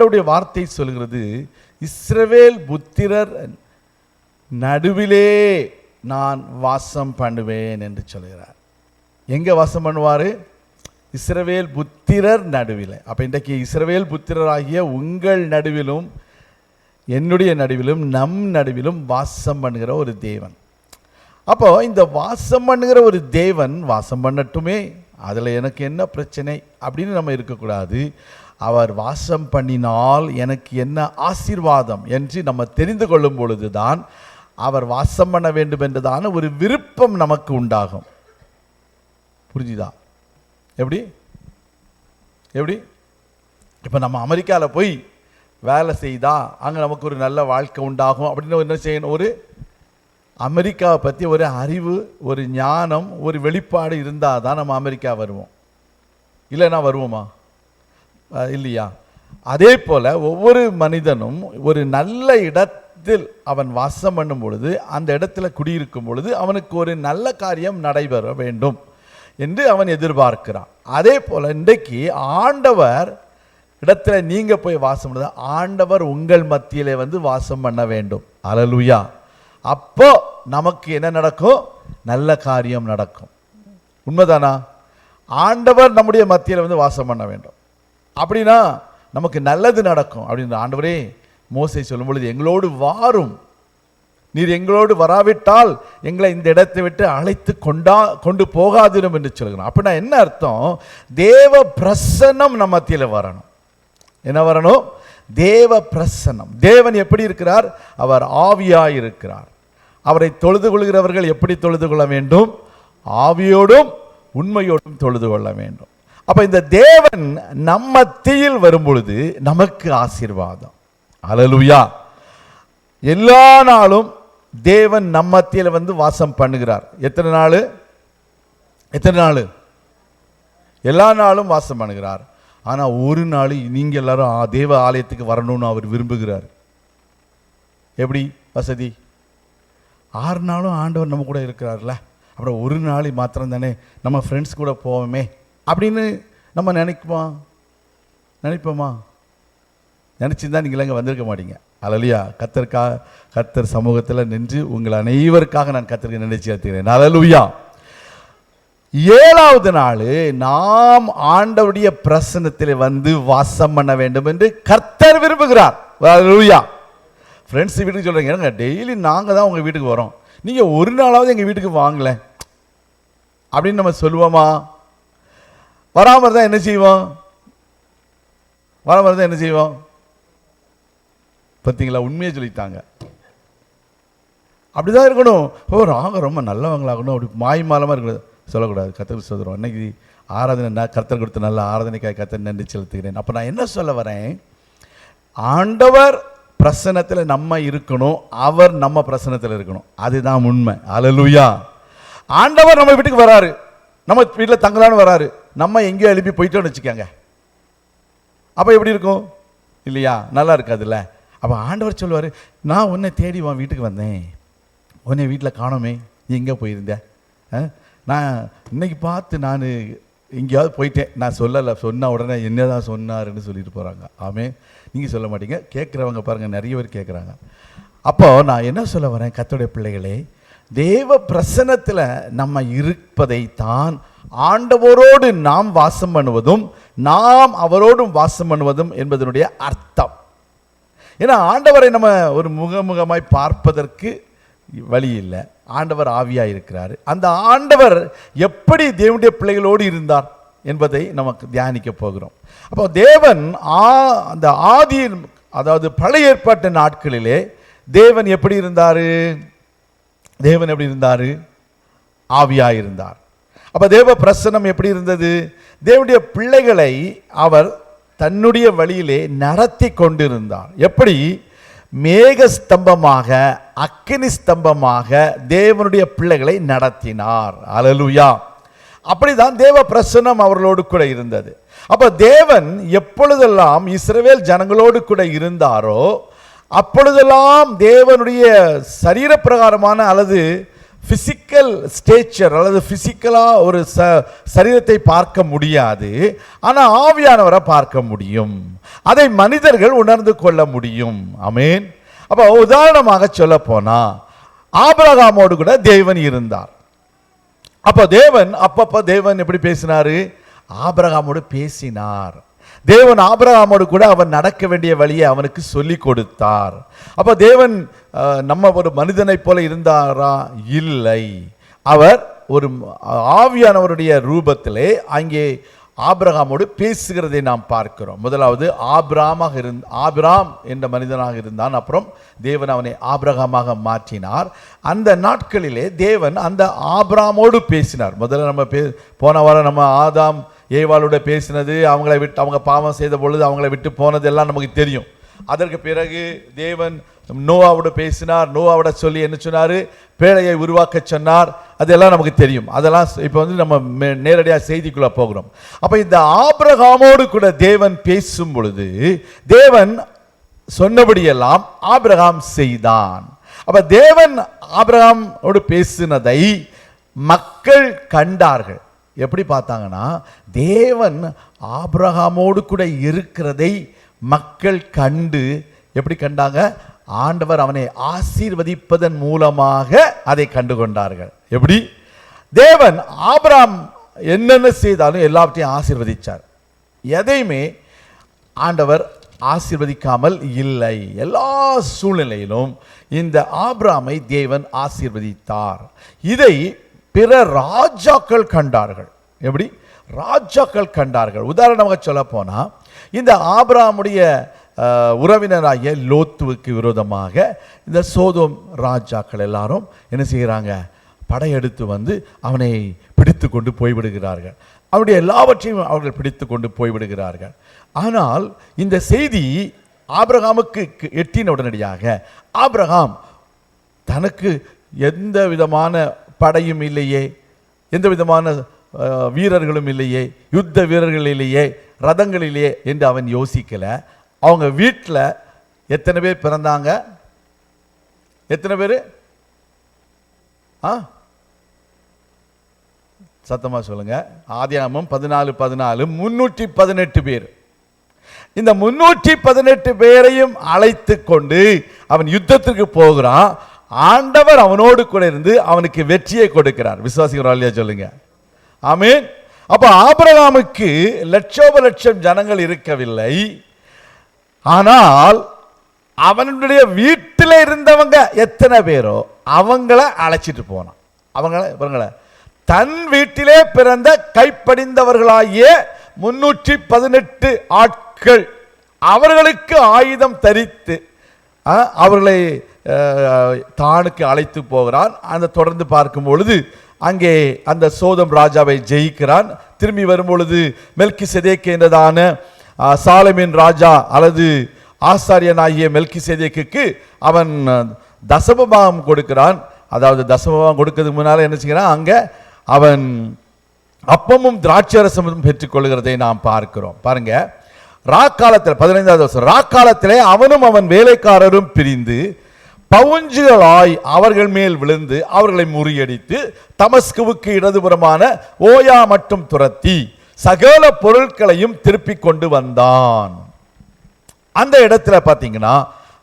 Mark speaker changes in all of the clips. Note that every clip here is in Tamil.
Speaker 1: ஆண்டவருடைய வார்த்தை சொல்கிறது, இஸ்ரவேல் புத்திரர் நடுவிலே நான் வாசம் பண்ணுவேன் என்று சொல்கிறார். எங்கே வாசம் பண்ணுவார்? இஸ்ரவேல் புத்திரர் நடுவில். அப்போ இன்றைக்கு இஸ்ரவேல் புத்திரராகிய உங்கள் நடுவிலும் என்னுடைய நடுவிலும் நம் நடுவிலும் வாசம் பண்ணுகிற ஒரு தேவன். அப்போ இந்த வாசம் பண்ணுகிற ஒரு தேவன் வாசம் பண்ணட்டுமே, அதில் எனக்கு என்ன பிரச்சனை அப்படின்னு நம்ம இருக்கக்கூடாது. அவர் வாசம் பண்ணினால் எனக்கு என்ன ஆசீர்வாதம் என்று நம்ம தெரிந்து கொள்ளும் பொழுது தான் அவர் வாசம் பண்ண வேண்டும் என்றதான ஒரு விருப்பம் நமக்கு உண்டாகும். புரிஞ்சுதா? எப்படி எப்படி இப்போ நம்ம அமெரிக்காவில் போய் வேலை செய்தா அங்கே நமக்கு ஒரு நல்ல வாழ்க்கை உண்டாகும் அப்படின்னு என்ன செய்யணும்? ஒரு அமெரிக்காவை பற்றி ஒரு அறிவு, ஒரு ஞானம், ஒரு வெளிப்பாடு இருந்தால் தான் நம்ம அமெரிக்கா வருவோம். இல்லைன்னா வருவோமா? இல்லையா? அதே போல் ஒவ்வொரு மனிதனும் ஒரு நல்ல இடத்தில் அவன் வாசம் பண்ணும் பொழுது, அந்த இடத்துல குடியிருக்கும் பொழுது அவனுக்கு ஒரு நல்ல காரியம் நடைபெற வேண்டும் என்று அவன் எதிர்பார்க்கிறான். அதே போல் இன்றைக்கு ஆண்டவர் இடத்துல நீங்கள் போய் வாசம் பண்ண, ஆண்டவர் உங்கள் மத்தியிலே வந்து வாசம் பண்ண வேண்டும். அல்லேலூயா. அப்போ நமக்கு என்ன நடக்கும்? நல்ல காரியம் நடக்கும். உண்மைதானா? ஆண்டவர் நம்முடைய மத்தியில் வந்து வாசம் பண்ண வேண்டும், அப்படின்னா நமக்கு நல்லது நடக்கும். அப்படின்னு ஆண்டவரே மோசே சொல்லும் பொழுது, எங்களோடு வாரும், நீர் எங்களோடு வராவிட்டால் எங்களை இந்த இடத்தை விட்டு அழைத்து கொண்டு போகாதிரும் என்று சொல்கிறோம். அப்படின்னா என்ன அர்த்தம்? தேவ பிரசன்னம் நம்ம மத்தியில் வரணும். என்ன வரணும்? தேவ பிரசன்னம். தேவன் எப்படி இருக்கிறார்? அவர் ஆவியாய் இருக்கிறார். அவரை தொழுது கொள்கிறவர்கள் எப்படி தொழுது கொள்ள வேண்டும்? ஆவியோடும் உண்மையோடும் தொழுது கொள்ள வேண்டும். அப்ப இந்த தேவன் நம்ம மத்தியில் வரும் பொழுது நமக்கு ஆசீர்வாதம். அல்லேலூயா. எல்லா நாளும் தேவன் நம்ம மத்தியில் வந்து வாசம் பண்ணுகிறார். எத்தனை நாள்? எல்லா நாளும் வாசம் பண்ணுகிறார். ஆனால் ஒரு நாள் நீங்கள் எல்லாரும் தேவ ஆலயத்துக்கு வரணும்னு அவர் விரும்புகிறார். எப்படி வசதி? 6 நாளும் ஆண்டவர் நம்ம கூட இருக்கிறார்ல, அப்புறம் ஒரு நாள் மாத்திரம் தானே நம்ம ஃப்ரெண்ட்ஸ் கூட போவோமே அப்படின்னு நம்ம நினைப்போமா? நினச்சிருந்தா நீங்கள் அங்கே வந்திருக்க மாட்டீங்க. அல்லேலூயா. கர்த்தர் சமூகத்தில் நின்று உங்கள் அனைவருக்காக நான் கர்த்தருக்கு நினைச்சு செலுத்துகிறேன். அல்லேலூயா. 7வது நாள் நாம் ஆண்டவருடைய பிரசன்னத்தில் வந்து வாசம் பண்ண வேண்டும் என்று கர்த்தர் விரும்புகிறார். அல்லேலூயா. ஃப்ரெண்ட்ஸ் வீட்டுக்கு சொல்கிறீங்க, ஏங்க டெய்லி நாங்கள் தான் உங்கள் வீட்டுக்கு வரோம், நீங்கள் ஒரு நாளாவது எங்கள் வீட்டுக்கு வாங்கலை அப்படின்னு நம்ம சொல்லுவோமா? வராமல் இருந்தால் என்ன செய்வோம்? பார்த்தீங்களா? உண்மையை சொல்லிட்டாங்க. அப்படிதான் இருக்கணும். நாங்கள் ரொம்ப நல்லவங்களாகணும், அப்படி மாய்மாலமாக இருக்கணும் சொல்லக்கூடாது. கர்த்தர் சொல்கிறோம், அன்னைக்கு ஆராதனை கர்த்தர் கொடுத்த நல்ல ஆராதனைக்காக கர்த்தர் நன்றி செலுத்துகிறேன். அப்போ நான் என்ன சொல்ல வரேன்? ஆண்டவர் பிரசன்னத்தில் நம்ம இருக்கணும், அவர் நம்ம பிரசன்னத்தில் இருக்கணும். அதுதான் உண்மை. அல்லேலூயா. ஆண்டவர் நம்ம வீட்டுக்கு வராரு, நம்ம வீட்டில் தங்கலான்னு வராரு, நம்ம எங்கேயோ எழுப்பி போயிட்டோன்னு வச்சுக்கோங்க, அப்போ எப்படி இருக்கும்? இல்லையா? நல்லா இருக்காதுல்ல. அப்போ ஆண்டவர் சொல்லுவார், நான் உன்னை தேடி உன் வீட்டுக்கு வந்தேன், உன்னை வீட்டில் காணோமே, நீ எங்கே போயிருந்தேன்? நான் இன்னைக்கு பார்த்து நான் எங்கேயாவது போயிட்டேன், நான் சொல்லலை, சொன்ன உடனே என்ன தான் சொன்னாருன்னு சொல்லிட்டு போகிறாங்க. ஆமே, நீங்கள் சொல்ல மாட்டீங்க, கேட்குறவங்க பாருங்கள், நிறைய பேர் கேட்குறாங்க. அப்போ நான் என்ன சொல்ல வரேன்? கர்த்தருடைய பிள்ளைகளே, தேவ பிரசன்னத்தில் நம்ம இருப்பதை தான் ஆண்டவரோடு நாம் வாசம் பண்ணுவதும் நாம் அவரோடும் வாசம் பண்ணுவதும் என்பதனுடைய அர்த்தம். ஏன்னா ஆண்டவரை நம்ம ஒரு முகமுகமாய் பார்ப்பதற்கு வழி இல்லை. ஆண்டவர் ஆவியாக இருக்கிறார். அந்த ஆண்டவர் எப்படி தேவனுடைய பிள்ளைகளோடு இருந்தார் என்பதை நமக்கு தியானிக்க போகிறோம். அப்போ தேவன் அந்த ஆதியின், அதாவது பழைய ஏற்பாட்டு நாட்களிலே தேவன் எப்படி இருந்தார்? ஆவியாக இருந்தார். அப்போ தேவ பிரசன்னம் எப்படி இருந்தது? தேவனுடைய பிள்ளைகளை அவர் தன்னுடைய வழியிலே நடத்தி கொண்டிருந்தார். எப்படி? மேக ஸ்தம்பமாக, அக்கினி ஸ்தம்பமாக தேவனுடைய பிள்ளைகளை நடத்தினார். அல்லேலூயா. அப்படிதான் தேவ பிரசன்னம் அவர்களோடு கூட இருந்தது. அப்ப தேவன் எப்பொழுதெல்லாம் இஸ்ரவேல் ஜனங்களோடு கூட இருந்தாரோ அப்பொழுதெல்லாம் தேவனுடைய சரீர பிரகாரமான அல்லது பிசிக்கல் ஸ்டேச்சர் அல்லது பிசிக்கலா ஒரு சரீரத்தை பார்க்க முடியாது, ஆனால் ஆவியானவரை பார்க்க முடியும். அதை மனிதர்கள் உணர்ந்து கொள்ள முடியும். ஆமென். அப்ப உதாரணமாக சொல்ல போனா ஆபிரகாமோடு கூட தேவன் இருந்தார். அப்ப தேவன் அப்பப்ப தேவன் எப்படி பேசினாரு? ஆபிரகாமோடு பேசினார். தேவன் ஆபிரகாமோடு கூட அவன் நடக்க வேண்டிய வழியை அவனுக்கு சொல்லி கொடுத்தார். அப்ப தேவன் நம்ம ஒரு மனிதனை போல இருந்தாரா? இல்லை. அவர் ஒரு ஆவியானவருடைய ரூபத்திலே அங்கே ஆபிரகாமோடு பேசுகிறதை நாம் பார்க்கிறோம். முதலாவது ஆபிராம் என்ற மனிதனாக இருந்தான். அப்புறம் தேவன் அவனை ஆபிரகாமாக மாற்றினார். அந்த நாட்களிலே தேவன் அந்த ஆபிராமோடு பேசினார். முதல்ல நம்ம போன வாரம் நம்ம ஆதாம் ஏவாளோட பேசினது, அவங்களை விட்டு அவங்க பாவம் செய்த பொழுது அவங்களை விட்டு போனது எல்லாம் நமக்கு தெரியும். அதற்கு பிறகு தேவன் நோவாவோட பேசினார். நோவாவோட சொல்லி என்ன சொன்னார்? பேழையை உருவாக்க சொன்னார். அதெல்லாம் நமக்கு தெரியும். அதெல்லாம் இப்போ நம்ம நேரடியாக செய்திக்குள்ள போகிறோம். அப்ப இந்த ஆபிரகாமோடு கூட தேவன் பேசும் பொழுது தேவன் சொன்னபடியெல்லாம் ஆபிரகாம் செய்தான். அப்ப தேவன் ஆபிரகாமோடு பேசினதை மக்கள் கண்டார்கள். எப்படி பார்த்தாங்கன்னா, தேவன் ஆபிரகாமோடு கூட இருக்கிறதை மக்கள் கண்டு எப்படி கண்டாங்க? ஆண்டவர் அவனை ஆசீர்வதிப்பதன் மூலமாக அதை கண்டு கொண்டார்கள். எப்படி? தேவன் ஆபிரகாம் என்னென்ன செய்தாலும் எல்லாவற்றையும் ஆசீர்வதிச்சார். எதையுமே ஆண்டவர் ஆசீர்வதிக்காமல் இல்லை. எல்லா சூழ்நிலையிலும் இந்த ஆபிரகாமை தேவன் ஆசீர்வதித்தார். இதை பிற ராஜாக்கள் கண்டார்கள். எப்படி? ராஜாக்கள் கண்டார்கள். உதாரணமாக சொல்ல போனா, இந்த ஆபிரகாமுடைய உறவினராகிய லோத்துவுக்கு விரோதமாக இந்த சோதோம் ராஜாக்கள் எல்லாரும் என்ன செய்கிறாங்க? படையெடுத்து வந்து அவனை பிடித்து கொண்டு போய்விடுகிறார்கள். அவருடைய எல்லாவற்றையும் அவர்கள் பிடித்து கொண்டு போய்விடுகிறார்கள். ஆனால் இந்த செய்தி ஆபிரகாமுக்கு எட்டின உடனடியாக ஆபிரகாம் தனக்கு எந்த விதமான படையும் இல்லையே, எந்த விதமான வீரர்களும் இல்லையே, யுத்த வீரர்கள் இல்லையே, ரதங்கள் இல்லையே என்று அவன் யோசிக்கல. அவங்க வீட்டில் எத்தனை பேர் பிறந்தாங்க? எத்தனை பேர்? சத்தமா சொல்லுங்க. ஆதியாகமம் 14:14 318 பேர். இந்த 318 பேரையும் அழைத்து கொண்டு அவன் யுத்தத்திற்கு போகிறான். ஆண்டவர் அவனோடு கூட இருந்து அவனுக்கு வெற்றியை கொடுக்கிறார். விசுவாசிக்கிறோம் இல்லையா? சொல்லுங்க ஆமென். அப்ப ஆபிரகாமுக்கு லட்சோப லட்சம் ஜனங்கள் இருக்கவில்லை. ஆனால் அவனுடைய வீட்டில் இருந்தவங்க எத்தனை பேரோ அவங்கள அழைச்சிட்டு போனான். இவங்களை தன் வீட்டிலே பிறந்த கைப்படிந்தவர்களாகிய 318 ஆட்கள் அவர்களுக்கு ஆயுதம் தரித்து அவர்களை தானுக்கு அழைத்து போகிறான். அந்த தொடர்ந்து பார்க்கும் பொழுது அங்கே அந்த சோதம் ராஜாவை ஜெயிக்கிறான். திரும்பி வரும் பொழுது மெல்கிசேதேக்கு என்றதான சாலமின் ராஜா அல்லது ஆசாரியனாகிய மெல்கிசேதேக்கு அவன் தசமபாகம் கொடுக்கிறான். அதாவது தசமபாகம் கொடுக்கிறதுக்கு முன்னால என்ன செய்கிறான்? அங்கே அவன் அப்பமும் திராட்சரசமும் பெற்றுக்கொள்கிறதை நாம் பார்க்கிறோம். பாருங்க, ராக்காலத்தில் 15வது வருஷம் ராக்காலத்திலே அவனும் அவன் வேலைக்காரரும் பிரிந்து பவுஞ்சுகளாய் அவர்கள் மேல் விழுந்து அவர்களை முறியடித்து தமஸ்குவுக்கு இடதுபுறமான ஓயா மட்டும் துரத்தி சகல பொருட்களையும் திருப்பி கொண்டு வந்தான். அந்த இடத்துல பார்த்தீங்கன்னா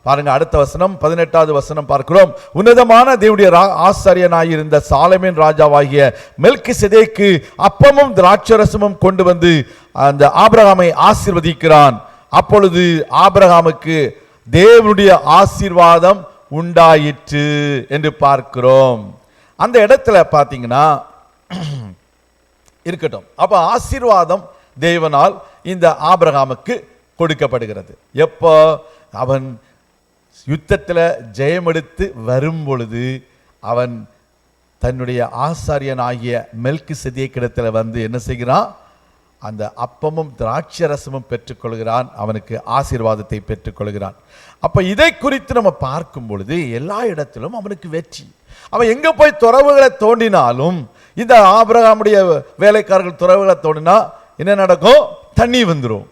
Speaker 1: பாருங்க, அடுத்த வசனம் 18வது வசனம் பார்க்கிறோம். உன்னதமான தேவனுடைய ஆசாரியனாயிருந்த சாலமேன் ராஜாவாகிய மெல்கிசேதேக்கு அப்பமும் திராட்சரசமும் கொண்டு வந்து அந்த ஆபிரகாமை ஆசீர்வதிக்கிறான். அப்பொழுது ஆபிரகாமுக்கு தேவனுடைய ஆசீர்வாதம் உண்டாயிற்று என்று பார்க்கிறோம். அந்த இடத்துல பார்த்தீங்கன்னா இருக்கட்டும். அப்ப ஆசீர்வாதம் தேவனால் இந்த ஆபிரகாமுக்கு கொடுக்கப்படுகிறது. எப்போ? அவன் யுத்தத்தில் ஜெயமெடுத்து வரும் பொழுது அவன் தன்னுடைய ஆசாரியனாகிய மெல்கிசேதேக்கிடத்தில் வந்து என்ன செய்கிறான்? அந்த அப்பமும் திராட்சரசமும் பெற்றுக்கொள்கிறான். அவனுக்கு ஆசீர்வாதத்தை பெற்றுக்கொள்கிறான். அப்ப இதை குறித்து நம்ம பார்க்கும் பொழுது எல்லா இடத்திலும் அவனுக்கு வெற்றி. அவன் எங்க போய் துறவுகளை தோண்டினாலும், இந்த ஆபிரகாமுடைய வேலைக்காரர்கள் துறவுகளை தோண்டினா என்ன நடக்கும்? தண்ணி வந்துடும்.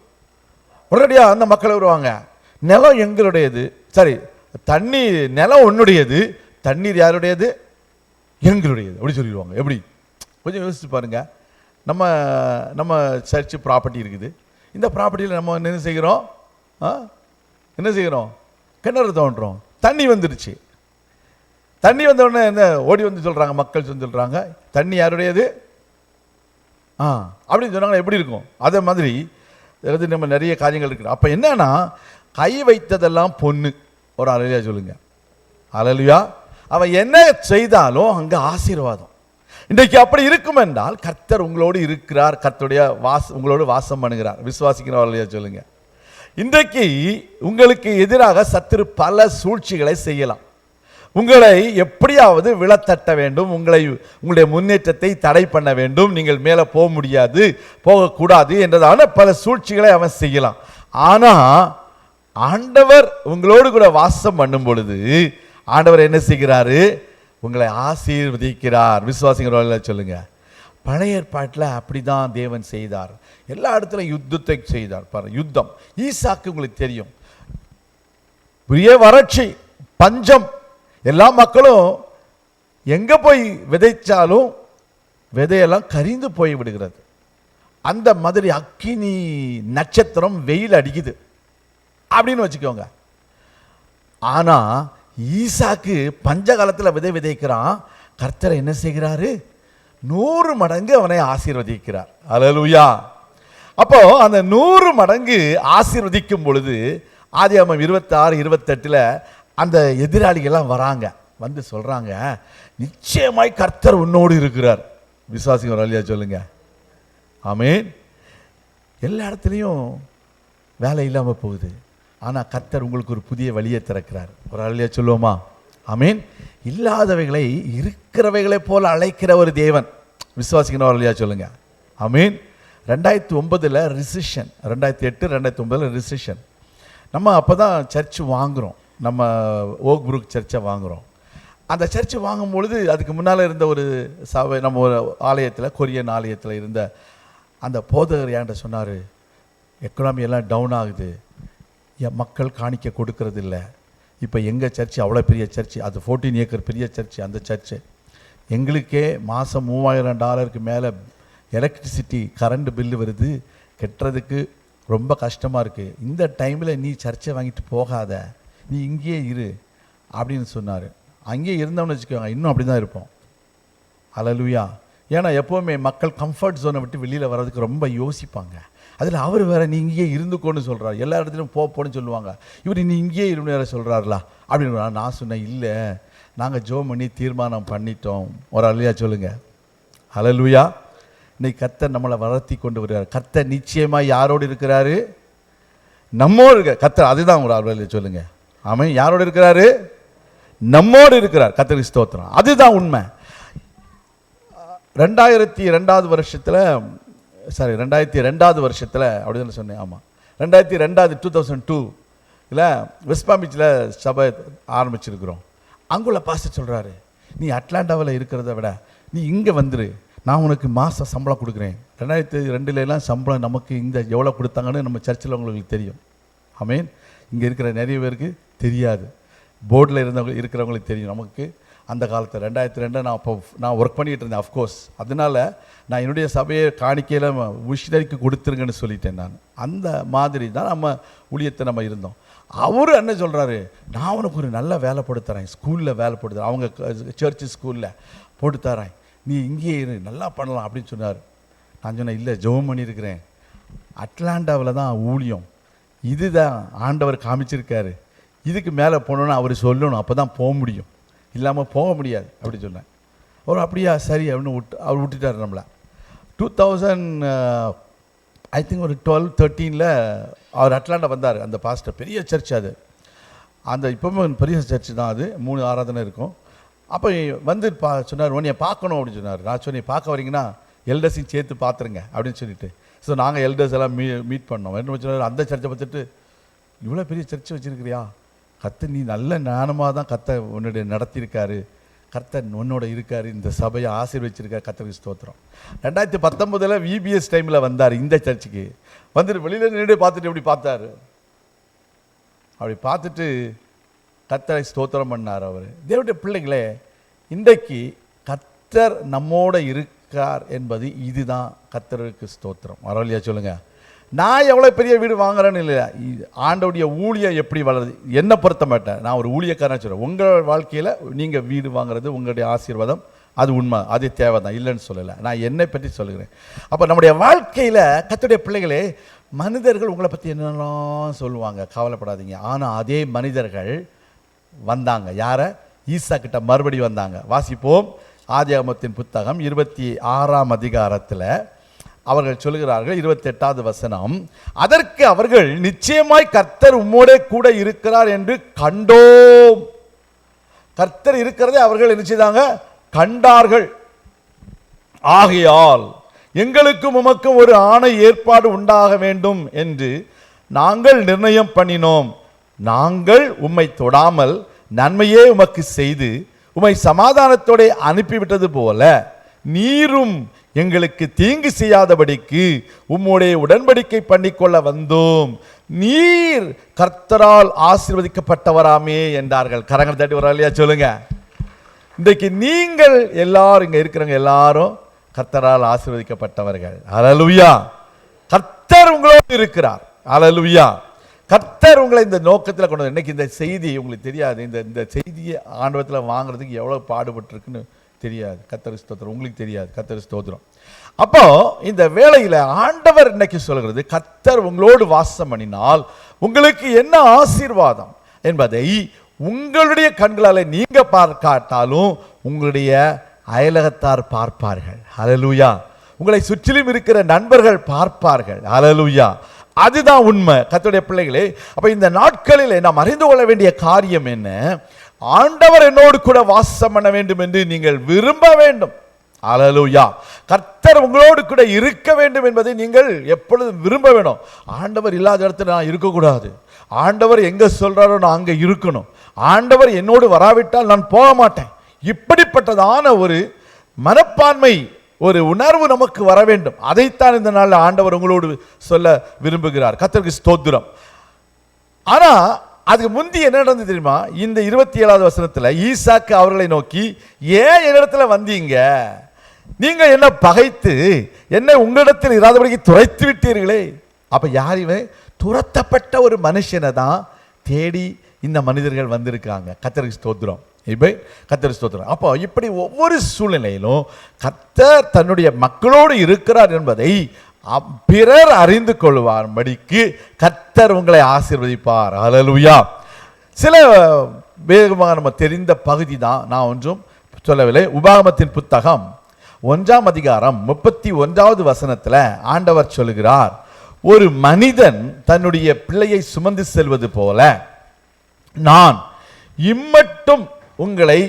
Speaker 1: உடனடியா அந்த மக்கள் வருவாங்க, நிலம் எங்களுடையது. சரி, தண்ணி நிலம் உன்னுடையது, தண்ணீர் யாருடையது? எங்களுடையது அப்படி சொல்லிடுவாங்க. எப்படி கொஞ்சம் யோசிச்சு பாருங்க. நம்ம நம்ம சர்ச்சு ப்ராப்பர்ட்டி இருக்குது. இந்த ப்ராப்பர்ட்டியில் நம்ம என்ன செய்கிறோம்? என்ன செய்கிறோம்? கிணறு தோண்டுறோம். தண்ணி வந்துடுச்சு. தண்ணி வந்த உடனே என்ன ஓடி வந்து சொல்கிறாங்க, மக்கள் சொல்கிறாங்க, தண்ணி யாருடையது? அப்படின்னு சொன்னாங்கன்னா எப்படி இருக்கும்? அதே மாதிரி நம்ம நிறைய காரியங்கள் இருக்குது. அப்போ என்னன்னா, கை வைத்ததெல்லாம் பொண்ணு. ஒரு அல்லேலூயா சொல்லுங்க. அல்லேலூயா. அவன் என்ன செய்தாலும் அங்கே ஆசீர்வாதம். இன்றைக்கு அப்படி இருக்கும் என்றால் கர்த்தர் உங்களோடு இருக்கிறார். கர்த்தருடைய உங்களோடு வாசம் பண்ணுகிறார். விசுவாசிக்கிறோம். அல்லேலூயா சொல்லுங்க. இன்றைக்கு உங்களுக்கு எதிராக சத்துரு பல சூழ்ச்சிகளை செய்யலாம். உங்களை எப்படியாவது விழத்தட்ட வேண்டும், உங்களுடைய முன்னேற்றத்தை தடை பண்ண வேண்டும், நீங்கள் மேலே போக முடியாது, போகக்கூடாது என்றதான பல சூழ்ச்சிகளை அவன் செய்யலாம். ஆனால் ஆண்டவர் உங்களோடு கூட வாசம் பண்ணும் பொழுது ஆண்டவர் என்ன செய்கிறாரு? உங்களை ஆசீர்வதிக்கிறார். விசுவாசிக்கிறவர்கள சொல்லுங்க. பழைய ஏற்பாட்டில் அப்படிதான் தேவன் செய்தார். எல்லா இடத்துலையும் யுத்தத்தை செய்தார். பாருங்க, யுத்தம். ஈசாக்கு உங்களுக்கு தெரியும், பெரிய வறட்சி, பஞ்சம். எல்லா மக்களும் எங்க போய் விதைச்சாலும் விதையெல்லாம் கரிந்து போய் விடுகிறது. அந்த மாதிரி அக்கினி நட்சத்திரம் வெயில் அடிக்குது அப்படின்னு வச்சுக்கோங்க. ஆனா ஈசாக்கு பஞ்ச காலத்தில் விதைக்கிறான். கர்த்தர் என்ன செய்கிறாரு? 100 மடங்கு அவனை ஆசீர்வதிக்கிறார். அல்லேலூயா. அப்போ அந்த 100 மடங்கு ஆசீர்வதிக்கும் பொழுது ஆதியாகமம் 26-28 அந்த எதிராளிகள்லாம் வராங்க, வந்து சொல்றாங்க, நிச்சயமாய் கர்த்தர் உன்னோடு இருக்கிறார். விசுவாசிங்க ஒரு அல்லேலூயா சொல்லுங்க. ஆமென். எல்லா இடத்துலையும் வேலை இல்லாமல் போகுது. ஆனால் கர்த்தர் உங்களுக்கு ஒரு புதிய வழியை திறக்கிறார். ஒரு அல்லேலூயா சொல்லுவோமா? ஆமென். இல்லாதவைகளை இருக்கிறவைகளை போல அழைக்கிற ஒரு தேவன். விசுவாசிக்கிற ஒரு அல்லேலூயா சொல்லுங்க. ஆமென். 2009 ரிசிஷன், 2008-2009 ரிசிஷன். நம்ம அப்போ தான் சர்ச் வாங்குகிறோம். நம்ம ஓக் புரூக் சர்ச்சை வாங்குகிறோம். அந்த சர்ச்சை வாங்கும் பொழுது அதுக்கு முன்னால் இருந்த ஒரு சபை, நம்ம ஒரு ஆலயத்தில், கொரியன் ஆலயத்தில் இருந்த அந்த போதகர் என்கிட்ட சொன்னார், எக்கனாமி எல்லாம் டவுன் ஆகுது, மக்கள் காணிக்க கொடுக்கறது இல்லை. இப்போ எங்கள் சர்ச்சு அவ்வளோ பெரிய சர்ச்சு, அது 14 ஏக்கர் பெரிய சர்ச்சு. அந்த சர்ச்சு எங்களுக்கே மாதம் $3000 மேலே எலக்ட்ரிசிட்டி கரண்ட் பில்லு வருது, கட்டுறதுக்கு ரொம்ப கஷ்டமாக இருக்குது. இந்த டைமில் நீ சர்ச்சை வாங்கிட்டு போகாத, நீ இங்கேயே இரு அப்படின்னு சொன்னார். அங்கேயே இருந்தோம்னு வச்சுக்கோங்க, இன்னும் அப்படி தான் இருப்போம். அல்லேலூயா. ஏன்னா எப்போவுமே மக்கள் கம்ஃபர்ட் ஜோனை விட்டு வெளியில் வர்றதுக்கு ரொம்ப யோசிப்பாங்க. அதில் அவர் வேறு நீ இங்கேயே இருந்துக்கோன்னு சொல்கிறார். எல்லா இடத்துலையும் போன்னு சொல்லுவாங்க. இவர் நீ இங்கேயே இருந்து வேறு சொல்கிறார்களா அப்படின்னு நான் சொன்னேன், இல்லை நாங்கள் ஜோம் பண்ணி தீர்மானம் பண்ணிட்டோம். ஒரு அல்லேலூயா சொல்லுங்கள். அல்லேலூயா. இன்னைக்கு கர்த்தர் நம்மளை வளர்த்தி கொண்டு வருகிறார். கர்த்தர் நிச்சயமாக யாரோடு இருக்கிறாரு? நம்மோடு இருக்க கர்த்தர். அதுதான் ஒரு அல்லேலூயா சொல்லுங்கள். ஆமென். யாரோடு இருக்கிறாரு? நம்மோடு இருக்கிறார். கர்த்தருக்கு ஸ்தோத்திரம். அதுதான் உண்மை. 2002 வருஷத்தில் அப்படி சொன்னேன். ஆமாம், 2002 இல்லை வெஸ்ட் பாம் பீச்சில் சபை ஆரம்பிச்சிருக்கிறோம். அங்குள்ள பாஸ்டர் சொல்கிறாரு, நீ அட்லாண்டாவில் இருக்கிறத விட நீ இங்கே வந்துரு, நான் உனக்கு மாதம் சம்பளம் கொடுக்குறேன். 2002 சம்பளம் நமக்கு இந்த எவ்வளோ கொடுத்தாங்கன்னு நம்ம சர்ச்சில் உங்களுக்கு தெரியும். ஆமென். இங்கே இருக்கிற நிறைய பேருக்கு தெரியாது, போர்டில் இருக்கிறவங்களுக்கு தெரியும். நமக்கு அந்த காலத்தில் 2002 நான் ஒர்க் பண்ணிகிட்டு இருந்தேன். அஃப்கோர்ஸ் அதனால் நான் என்னுடைய சபையை காணிக்கையில் மிஷினரிக்கு கொடுத்துருங்கன்னு சொல்லிட்டேன். நான் அந்த மாதிரி தான் நம்ம ஊழியத்தை நம்ம இருந்தோம். அவர் என்ன சொல்கிறாரு, நான் உனக்கு ஒரு நல்ல வேலை போட்டு தரேன், ஸ்கூலில் வேலை போட்டு தரேன், அவங்க சர்ச்சு ஸ்கூலில் போட்டு தரேன், நீ இங்கேயே இரு, நல்லா பண்ணலாம் அப்படின்னு சொன்னார். நான் சொன்னேன், இல்லை ஜெபம் பண்ணியிருக்கிறேன், அட்லாண்டாவில் தான் ஊழியம், இதுதான் ஆண்டவர் காமிச்சிருக்காரு, இதுக்கு மேலே போகணுன்னு அவர் சொல்லணும், அப்போ தான் போக முடியும், இல்லாமல் போக முடியாது அப்படி சொன்னேன். அவர் அப்படியா சரி அப்படின்னு அவர் விட்டுட்டார் நம்மளை. 2000 ஐ திங்க் ஒரு 12-13 அவர் அட்லாண்டா வந்தார். அந்த பாஸ்டர் பெரிய சர்ச் அது, அந்த இப்போவுமே பெரிய சர்ச்சு தான் அது, 3 ஆராதனை இருக்கும். அப்போ வந்து சொன்னார், உன்னைய பார்க்கணும் அப்படின்னு சொன்னார். நான் சொன்னேன், பார்க்க வரீங்கன்னா எல்டர்ஸையும் சேர்த்து பார்த்துருங்க அப்படின்னு சொல்லிட்டு. ஸோ நாங்கள் எல்டர்ஸ் எல்லாம் மீட் பண்ணோம். என்ன சொன்னார், அந்த சர்ச்சை பார்த்துட்டு, இவ்வளோ பெரிய சர்ச்சை வச்சுருக்கிறியா, கர்த்தர் நீ நல்ல ஞானமாக தான் கர்த்தர் உன்னுடைய நடத்தியிருக்காரு, கர்த்தர் உன்னோட இருக்காரு, இந்த சபையை ஆசீர்வதிச்சிருக்காரு, கர்த்தருக்கு ஸ்தோத்திரம். 2019 விபிஎஸ் டைமில் வந்தார் இந்த சர்ச்சுக்கு. வந்துட்டு வெளியில் நின்று பார்த்துட்டு எப்படி பார்த்தாரு, அப்படி பார்த்துட்டு கர்த்தரை ஸ்தோத்திரம் பண்ணார். அவர் தேவனுடைய பிள்ளைங்களே, இன்றைக்கு கர்த்தர் நம்மோட இருக்கார் என்பது இதுதான். கர்த்தருக்கு ஸ்தோத்திரம். வரலையா சொல்லுங்க. நான் எவ்வளோ பெரிய வீடு வாங்குறேன்னு இல்லை, ஆண்டவுடைய ஊழியம் எப்படி வளருது என்னை பொறுத்த மாட்டேன். நான் ஒரு ஊழியக்காரன் சொல்கிறேன். உங்கள் வாழ்க்கையில் நீங்கள் வீடு வாங்குறது உங்களுடைய ஆசீர்வாதம், அது உண்மை, அது தேவை தான், இல்லைன்னு சொல்லலை. நான் என்னை பற்றி சொல்லுகிறேன். அப்போ நம்முடைய வாழ்க்கையில் கர்த்தருடைய பிள்ளைகளே, மனிதர்கள் உங்களை பற்றி என்னெல்லாம் சொல்லுவாங்க, கவலைப்படாதீங்க. ஆனால் அதே மனிதர்கள் வந்தாங்க. யாரை? ஈசா கிட்ட மறுபடி வந்தாங்க. வாசிப்போம். ஆதியாகமத்தின் புத்தகம் 26ஆம் அதிகாரத்தில் அவர்கள் சொல்கிறார்கள், 28வது வசனம், அதற்கு அவர்கள் நிச்சயமாய் கர்த்தர் உம்மோடே கூட இருக்கிறார் என்று கண்டோம். கர்த்தர் இருக்கிறதை அவர்கள் என்ன செய்தாங்க? கண்டார்கள். ஆகையால் எங்களுக்கும் உமக்கும் ஒரு ஆணை ஏற்பாடு உண்டாக வேண்டும் என்று நாங்கள் நிர்ணயம் பண்ணினோம். நாங்கள் உம்மை தொடாமல் நன்மையே உமக்கு செய்து உம்மை சமாதானத்தோட அனுப்பிவிட்டது போல நீரும் எங்களுக்கு தீங்கு செய்யாதபடிக்கு உம்முடைய உடன்படிக்கை பண்ணிக்கொள்ள வந்தோம். நீர் கர்த்தரால் ஆசீர்வதிக்கப்பட்டவராமே என்றார்கள். கரங்கள் தட்டி வரலையா சொல்லுங்க. இன்றைக்கு நீங்கள் எல்லாரும், இங்க இருக்கிறவங்க எல்லாரும் கர்த்தரால் ஆசீர்வதிக்கப்பட்டவர்கள். அல்லேலூயா. கர்த்தர் உங்களோடு இருக்கிறார். அல்லேலூயா. கர்த்தர் உங்களை இந்த நோக்கத்தில் கொண்டு வந்து, இன்னைக்கு இந்த செய்தி உங்களுக்கு தெரியாது, இந்த செய்தியை ஆண்டவத்தில் வாங்குறதுக்கு எவ்வளோ பாடுபட்டுருக்குன்னு தெரியாது. கர்த்தருக்கு ஸ்தோத்திரம். உங்களுக்கு தெரியாது. கர்த்தருக்கு ஸ்தோத்திரம். அப்போ இந்த வேளையில் ஆண்டவர் இன்னைக்கு சொல்கிறது, கர்த்தர் உங்களோடு வாசம் பண்ணினால் உங்களுக்கு என்ன ஆசீர்வாதம் என்பதை உங்களுடைய கண்களால் நீங்க பார்க்காட்டாலும் உங்களுடைய அயலகத்தார் பார்ப்பார்கள். ஹல்லேலூயா. உங்களை சுற்றிலும் இருக்கிற நண்பர்கள் பார்ப்பார்கள். ஹல்லேலூயா. அதுதான் உண்மை. கர்த்தருடைய பிள்ளைகளே, அப்ப இந்த நாட்களில் நாம் அறிந்து கொள்ள வேண்டிய காரியம் என்ன? ஆண்டவர் என்னோடு கூட வாசம் பண்ண வேண்டும் என்று நீங்கள் விரும்ப வேண்டும். அல்லேலூயா. கர்த்தர் உங்களோடு கூட இருக்க வேண்டும் என்பதை நீங்கள் எப்பொழுதும் விரும்ப வேண்டும். ஆண்டவர் இல்லாத இடத்துல நான் இருக்கக்கூடாது. ஆண்டவர் எங்க சொல்றாரோ நான் அங்க இருக்கணும். ஆண்டவர் என்னோடு வராவிட்டால் நான் போக மாட்டேன். இப்படிப்பட்டதான ஒரு மனப்பான்மை, ஒரு உணர்வு நமக்கு வர வேண்டும். அதைத்தான் இந்த நாளில் ஆண்டவர் உங்களோடு சொல்ல விரும்புகிறார். கர்த்தருக்கு ஸ்தோத்திரம். ஆனா அதுக்கு முந்தி என்ன நடந்தது தெரியுமா? இந்த 27வது வசனத்துல ஈசாக்கு அவர்களை நோக்கி, ஏன் என்னிடத்துல வந்தீங்க? நீங்க என்ன பகைத்து என்னை உங்களிடத்தில் இராதபடிக்கு துரைத்து விட்டீர்களே. அப்ப யார் இவன்? துரத்தப்பட்ட ஒரு மனுஷனை தான் தேடி இந்த மனிதர்கள் வந்திருக்காங்க. கர்த்தருக்கு ஸ்தோத்திரம். கர்த்தருக்கு ஸ்தோத்திரம். அப்போ இப்படி ஒவ்வொரு சூழ்நிலையிலும் கர்த்தர் தன்னுடைய மக்களோடு இருக்கிறார் என்பதை பிறர் அறிந்து கொள்வார்படிக்கு கர்த்தர் உங்களை ஆசீர்வதிப்பார். அல்லேலூயா. சில வேகமாக நம்ம தெரிந்த பகுதி தான், நான் ஒன்றும் சொல்லவில்லை. உபாகமத்தின் புத்தகம் 1ஆம் அதிகாரம் 31வது வசனத்தில் ஆண்டவர் சொல்லுகிறார், ஒரு மனிதன் தன்னுடைய பிள்ளையை சுமந்து செல்வது போல நான் இம்மட்டும் உங்களை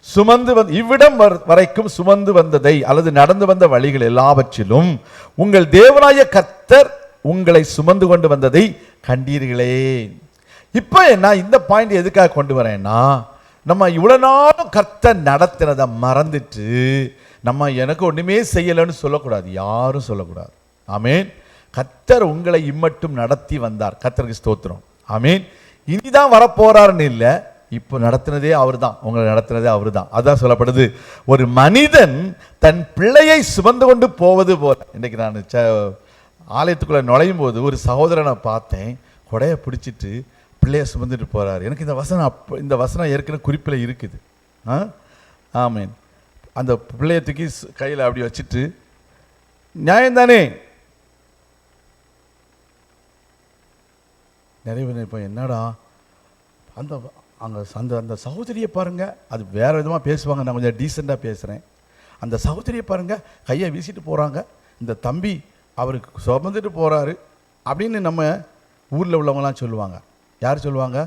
Speaker 1: சுமந்து இவ்விடம் வரைக்கும் சுமந்து வந்ததை அல்லது நடந்து வந்த வழிகள் எல்லாவற்றிலும் உங்கள் தேவனாய கர்த்தர் உங்களை சுமந்து கொண்டு வந்ததை கண்டீர்களே. இப்போ என்ன, இந்த பாயிண்ட் எதுக்காக கொண்டு வரேன்னா, நம்ம இவ்வளவு நாளும் கர்த்தர் நடத்தினதை மறந்துட்டு நம்ம எனக்கு ஒண்ணுமே செய்யலைன்னு சொல்லக்கூடாது. யாரும் சொல்லக்கூடாது. ஆமேன். கர்த்தர் உங்களை இம்மட்டும் நடத்தி வந்தார். கர்த்தருக்கு ஸ்தோத்திரம். ஆமேன். இனிதான் வரப்போறாருன்னு இல்லை, இப்போ நடத்தினதே அவர் தான். உங்களை நடத்தினதே அவர் தான். அதான் சொல்லப்படுது, ஒரு மனிதன் தன் பிள்ளையை சுமந்து கொண்டு போவது போல. இன்னைக்கு நான் ஆலயத்துக்குள்ள நுழையும் போது ஒரு சகோதரனை பார்த்தேன், கொடையை பிடிச்சிட்டு பிள்ளையை சுமந்துட்டு போறாரு. எனக்கு இந்த வசனம் ஏற்கனவே குறிப்பில் இருக்குது. ஆமீன். அந்த பிள்ளையை தூக்கி கையில் அப்படி வச்சுட்டு, நியாயம் தானே? நிறைய பேர் இப்போ என்னடா அந்த சகோதரியை பாருங்க, அது வேற விதமாக பேசுவாங்க. நான் கொஞ்சம் டீசெண்டாக பேசுகிறேன். அந்த சகோதரியை பாருங்க, கையை வீசிட்டு போகிறாங்க. இந்த தம்பி அவருக்கு சுமந்துட்டு போகிறாரு அப்படின்னு நம்ம ஊரில் உள்ளவங்களாம் சொல்லுவாங்க. யார் சொல்லுவாங்க?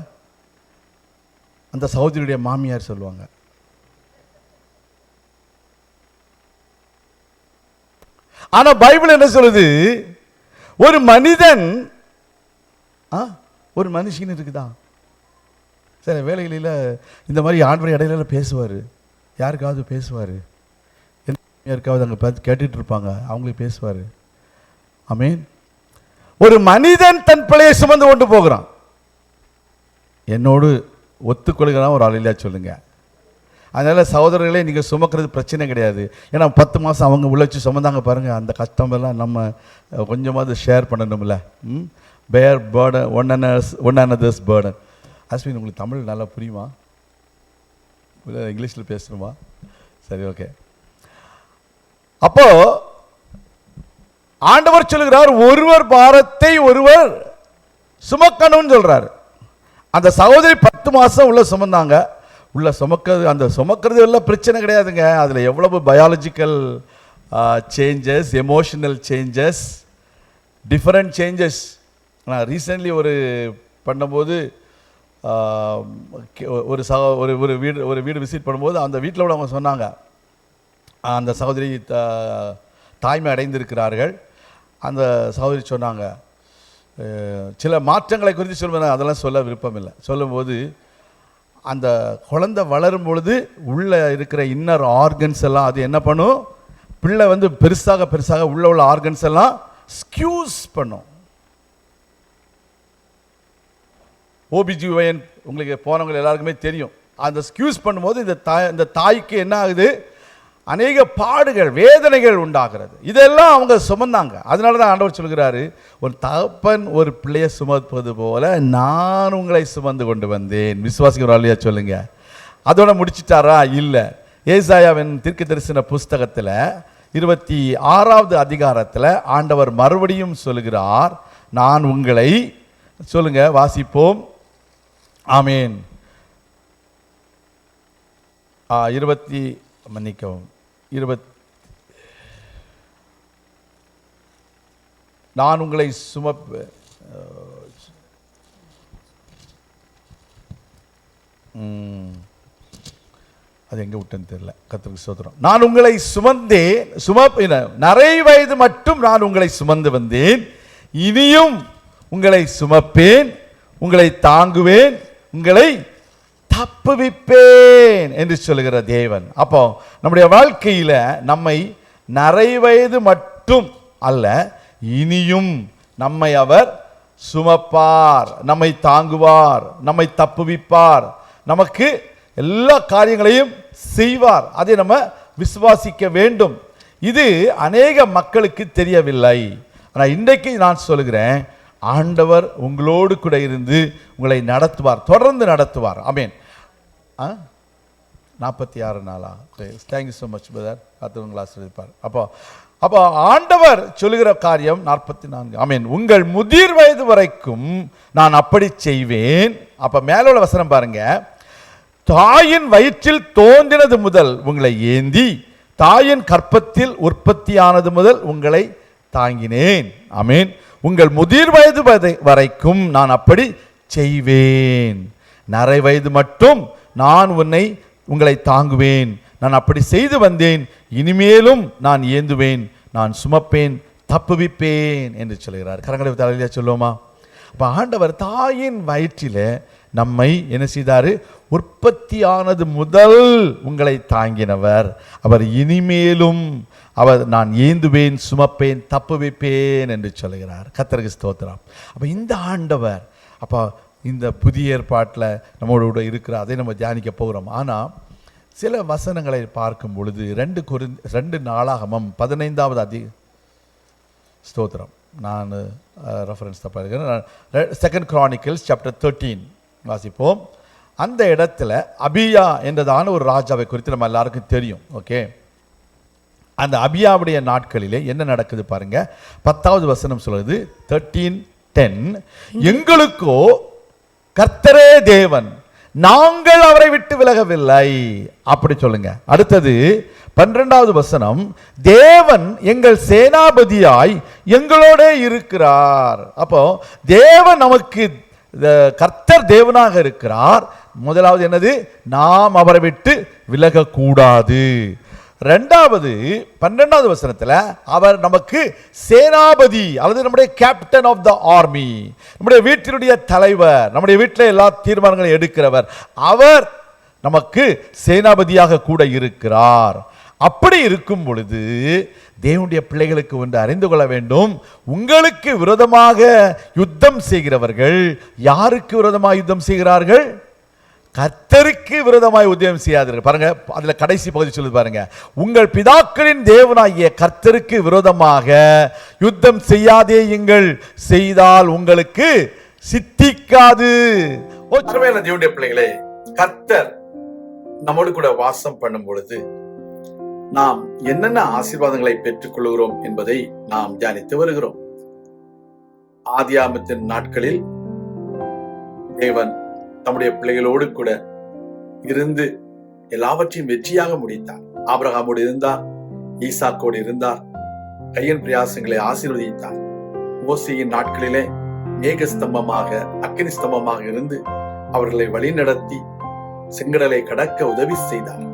Speaker 1: அந்த சகோதரியுடைய மாமியார் சொல்லுவாங்க. ஆனா பைபிள் என்ன சொல்லுது? ஒரு மனிதன், ஒரு மனுஷன் இருக்குதான். சில வேலைகளில் இந்த மாதிரி ஆண்டவர் இடையில பேசுவார். யாருக்காவது பேசுவார், யாருக்காவது அங்கே பார்த்து கேட்டுட்டு இருப்பாங்க, அவங்களுக்கு பேசுவார். ஆமீன். ஒரு மனிதன் தன் பிள்ளையை சுமந்து கொண்டு போகிறான். என்னோடு ஒத்துக்கொள்கிறான் ஒரு ஆளில்லா சொல்லுங்க. அதனால் சகோதரர்களே, நீங்கள் சுமக்கிறது பிரச்சனை கிடையாது. ஏன்னா 10 மாதம் அவங்க உள்ள வச்சு சுமந்தாங்க பாருங்கள். அந்த கஷ்டமெல்லாம் நம்ம கொஞ்சமாவது ஷேர் பண்ணணும்ல. பேர் burden one another's burden. Ashwin, உங்களுக்கு தமிழ் நல்லா புரியுமா? இல்லை இங்கிலீஷில் பேசணுமா? சரி, ஓகே. அப்போ ஆண்டவர் சொல்லுகிறார், ஒருவர் பாரத்தை ஒருவர் சுமக்கணும்னு சொல்றாரு. அந்த சகோதரி 10 மாதம் உள்ள சுமந்தாங்க. உள்ள சுமக்கிறது, அந்த சுமக்கிறது எல்லாம் பிரச்சனை கிடையாதுங்க. அதில் எவ்வளவு biological changes, emotional changes, different changes. நான் ரீசெண்ட்லி பண்ணும்போது ஒரு வீடு விசிட் பண்ணும்போது அந்த வீட்டில் உள்ளவங்க சொன்னாங்க, அந்த சகோதரி தாய்மை அடைந்திருக்கிறார்கள். அந்த சகோதரி சொன்னாங்க, சில மாற்றங்களை குறித்து சொல்லுவேன், அதெல்லாம் சொல்ல விருப்பம் இல்லை. சொல்லும்போது அந்த குழந்தை வளரும் பொழுது உள்ளே இருக்கிற இன்னர் ஆர்கன்ஸ் எல்லாம் அது என்ன பண்ணும், பிள்ளை பெருசாக உள்ள ஆர்கன்ஸ் எல்லாம் ஸ்கியூஸ் பண்ணும். OBGYN உங்களுக்கு போனவங்க எல்லாருக்குமே தெரியும். அந்த ஸ்கியூஸ் பண்ணும்போது இந்த தாய்க்கு என்ன ஆகுது, அநேக பாடுகள், வேதனைகள் உண்டாகிறது. இதெல்லாம் அவங்க சுமந்தாங்க. அதனால தான் ஆண்டவர் சொல்கிறாரு, ஒரு தகப்பன் ஒரு பிள்ளையை சுமப்பது போல நான் உங்களை சுமந்து கொண்டு வந்தேன். விசுவாசிக்கிற இல்லையா சொல்லுங்க. அதோட முடிச்சிட்டாரா? இல்லை. ஏசாயாவின் தீர்க்கதரிசன புஸ்தகத்தில் 26வது அதிகாரத்தில் ஆண்டவர் மறுபடியும் சொல்லுகிறார், நான் உங்களை, சொல்லுங்க வாசிப்போம். ஆமேன். 20 நான் உங்களை அது எங்க விட்டேன்னு தெரியல. கர்த்தருக்கு ஸ்தோத்திரம். நான் உங்களை சுமந்தேன், நரை வயது மட்டும் நான் உங்களை சுமந்து வந்தேன், இனியும் உங்களை சுமப்பேன், உங்களை தாங்குவேன், உங்களை தப்புவிப்பேன் என்று சொல்லுகிற தேவன். அப்போ நம்முடைய வாழ்க்கையில நம்மை நரை வயது மட்டும் அல்ல, இனியும் நம்மை அவர் சுமப்பார், நம்மை தாங்குவார், நம்மை தப்புவிப்பார், நமக்கு எல்லா காரியங்களையும் செய்வார். அதை நம்ம விசுவாசிக்க வேண்டும். இது அநேக மக்களுக்கு தெரியவில்லை. ஆனால் இன்றைக்கு நான் சொல்லுகிறேன், ஆண்டவர் உங்களோடு கூட இருந்து உங்களை நடத்துவார், தொடர்ந்து நடத்துவார். ஆமென். 46 நாளா? Thank you so much brother. பார்த்து உங்களை ஆசீர்வதிப்பார். அப்போ ஆண்டவர் சொல்லுகிற காரியம் 44. ஆமென். உங்கள் முதிர் வயது வரைக்கும் நான் அப்படி செய்வேன். அப்ப மேல உள்ள வசனம் பாருங்க. தாயின் வயிற்றில் தோன்றினது முதல் உங்களை ஏந்தி, தாயின் கற்பத்தில் உற்பத்தியானது முதல் உங்களை தாங்கினேன். ஆமென். உங்கள் முதிர் வயது வரைக்கும் நான் அப்படி செய்வேன். நரை வயது மட்டும் நான் உங்களை தாங்குவேன். நான் அப்படி செய்து வந்தேன், இனிமேலும் நான் ஏந்துவேன், நான் சுமப்பேன், தப்புவிப்பேன் என்று சொல்கிறார். கரங்களை தலையில சொல்லுவோமா? அப்ப ஆண்டவர் தாயின் வயிற்றில நம்மை என்ன செய்தாரு? உற்பத்தியானது முதல் உங்களை தாங்கினவர். அவர் இனிமேலும் நான் ஏந்துவேன், சுமப்பேன், தப்புவிப்பேன் என்று சொல்கிறார். கர்த்தருக்கு ஸ்தோத்திரம். அப்ப இந்த ஆண்டவர் இந்த புதிய ஏற்பாட்டில் நம்மளோட இருக்கிற அதை நம்ம தியானிக்க போகிறோம். ஆனால் சில வசனங்களை பார்க்கும் பொழுது 2 நாளாகமம் 15வது ஸ்தோத்திரம், நான் ரெஃபரன்ஸ் தப்பாக இருக்கிறேன், 2 Chronicles chapter 13 வாசிப்போம். அந்த இடத்துல அபியா என்றதான ஒரு ராஜாவை குறித்து நம்ம எல்லாருக்கும் தெரியும். ஓகே, அந்த அபியாவுடைய நாட்களிலே என்ன நடக்குது பாருங்க. 10வது வசனம் சொல்லுது, 13:10, எங்களுக்கோ கர்த்தரே தேவன், நாங்கள் அவரை விட்டு விலகவில்லை. அப்படி சொல்லுங்க. அடுத்தது 12வது வசனம், தேவன் எங்கள் சேனாபதியாய் எங்களோட இருக்கிறார். அப்போ தேவன் நமக்கு, கர்த்தர் தேவனாக இருக்கிறார். முதலாவது என்னது? நாம் அவரை விட்டு விலகக்கூடாது. 2வது 12வது வசனத்தில் அவர் நமக்கு சேனாபதி அல்லது நம்முடைய கேப்டன் ஆஃப் த ஆர்மி, நம்முடைய வீட்டினுடைய தலைவர், நம்முடைய வீட்டில் எல்லா தீர்மானங்களையும் எடுக்கிறவர், அவர் நமக்கு சேனாபதியாக கூட இருக்கிறார். அப்படி இருக்கும் பொழுது தேவனுடைய பிள்ளைகளுக்கு ஒன்று அறிந்து கொள்ள வேண்டும். உங்களுக்கு விரோதமாக யுத்தம் செய்கிறவர்கள் யாருக்கு விரோதமாக யுத்தம் செய்கிறார்கள்? கர்த்தருக்கு விரோதமாய் உத்தியோகம் செய்யாதீர்கள். பாருங்க, அதுல கடைசி பகுதி சொல்லுது பாருங்க, உங்கள் பிதாக்களின் தேவனாகிய கர்த்தருக்கு விரோதமாக யுத்தம் செய்யாதேயுங்கள், செய்தால் உங்களுக்கு சித்திக்காது. தேவனுடைய பிள்ளைகளே, கர்த்தர் நம்மோடு கூட வாசம் பண்ணும் பொழுது நாம் என்னென்ன ஆசீர்வாதங்களை பெற்றுக் கொள்கிறோம் என்பதை நாம் தியானித்து வருகிறோம். ஆதியாகமத்தின் நாட்களில் தேவன் தம்முடைய பிள்ளைகளோடு கூட இருந்து எல்லாவற்றையும் வெற்றியாக முடித்தார். ஆபிரகாமோடு இருந்தார், ஈசாக்கோடு இருந்தார், கையின் பிரயாசங்களை ஆசீர்வதித்தார். மோசேயின் நாட்களிலே மேக ஸ்தம்பமாக, அக்கினி ஸ்தம்பமாக இருந்து அவர்களை வழிநடத்தி செங்கடலை கடக்க உதவி செய்தார்.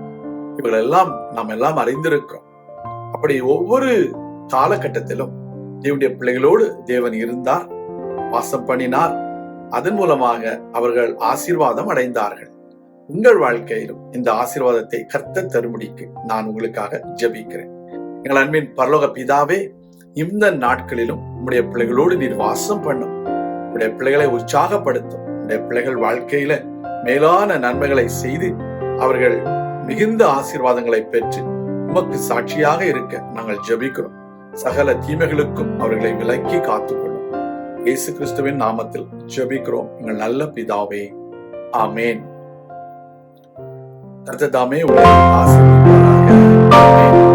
Speaker 1: இவர்களெல்லாம் நாம் எல்லாம் அறிந்திருக்கிறோம். அப்படி ஒவ்வொரு காலகட்டத்திலும் தேவனுடைய பிள்ளைகளோடு தேவன் இருந்தார், வாசம் பண்ணினார். அதன் மூலமாக அவர்கள் ஆசீர்வாதம் அடைந்தார்கள். உங்கள் வாழ்க்கையிலும் இந்த ஆசீர்வாதத்தை கர்த்தர் தரும்படிக்கு நான் உங்களுக்காக ஜெபிக்கிறேன். எங்கள் அன்பின் பரலோக பிதாவே, இந்த நாட்களிலும் உங்களுடைய பிள்ளைகளோடு நீர் வாசம் பண்ணும், உங்களுடைய பிள்ளைகளை உற்சாகப்படுத்தும், உங்களுடைய பிள்ளைகள் வாழ்க்கையில மேலான நன்மைகளை செய்து அவர்கள் மிகுந்த ஆசீர்வாதங்களை பெற்று உமக்கு சாட்சியாக இருக்க நாங்கள் ஜெபிக்கிறோம். சகல தீமைகளுக்கும் அவர்களை விலக்கி காத்துக்கொள்ளும். இயேசு கிறிஸ்துவின் நாமத்தில் ஜெபிக்கிறோம் எங்கள் நல்ல பிதாவே, ஆமேன். கர்த்தர் தாமே உங்களை ஆசீர்வதிப்பாராக. ஆமென்.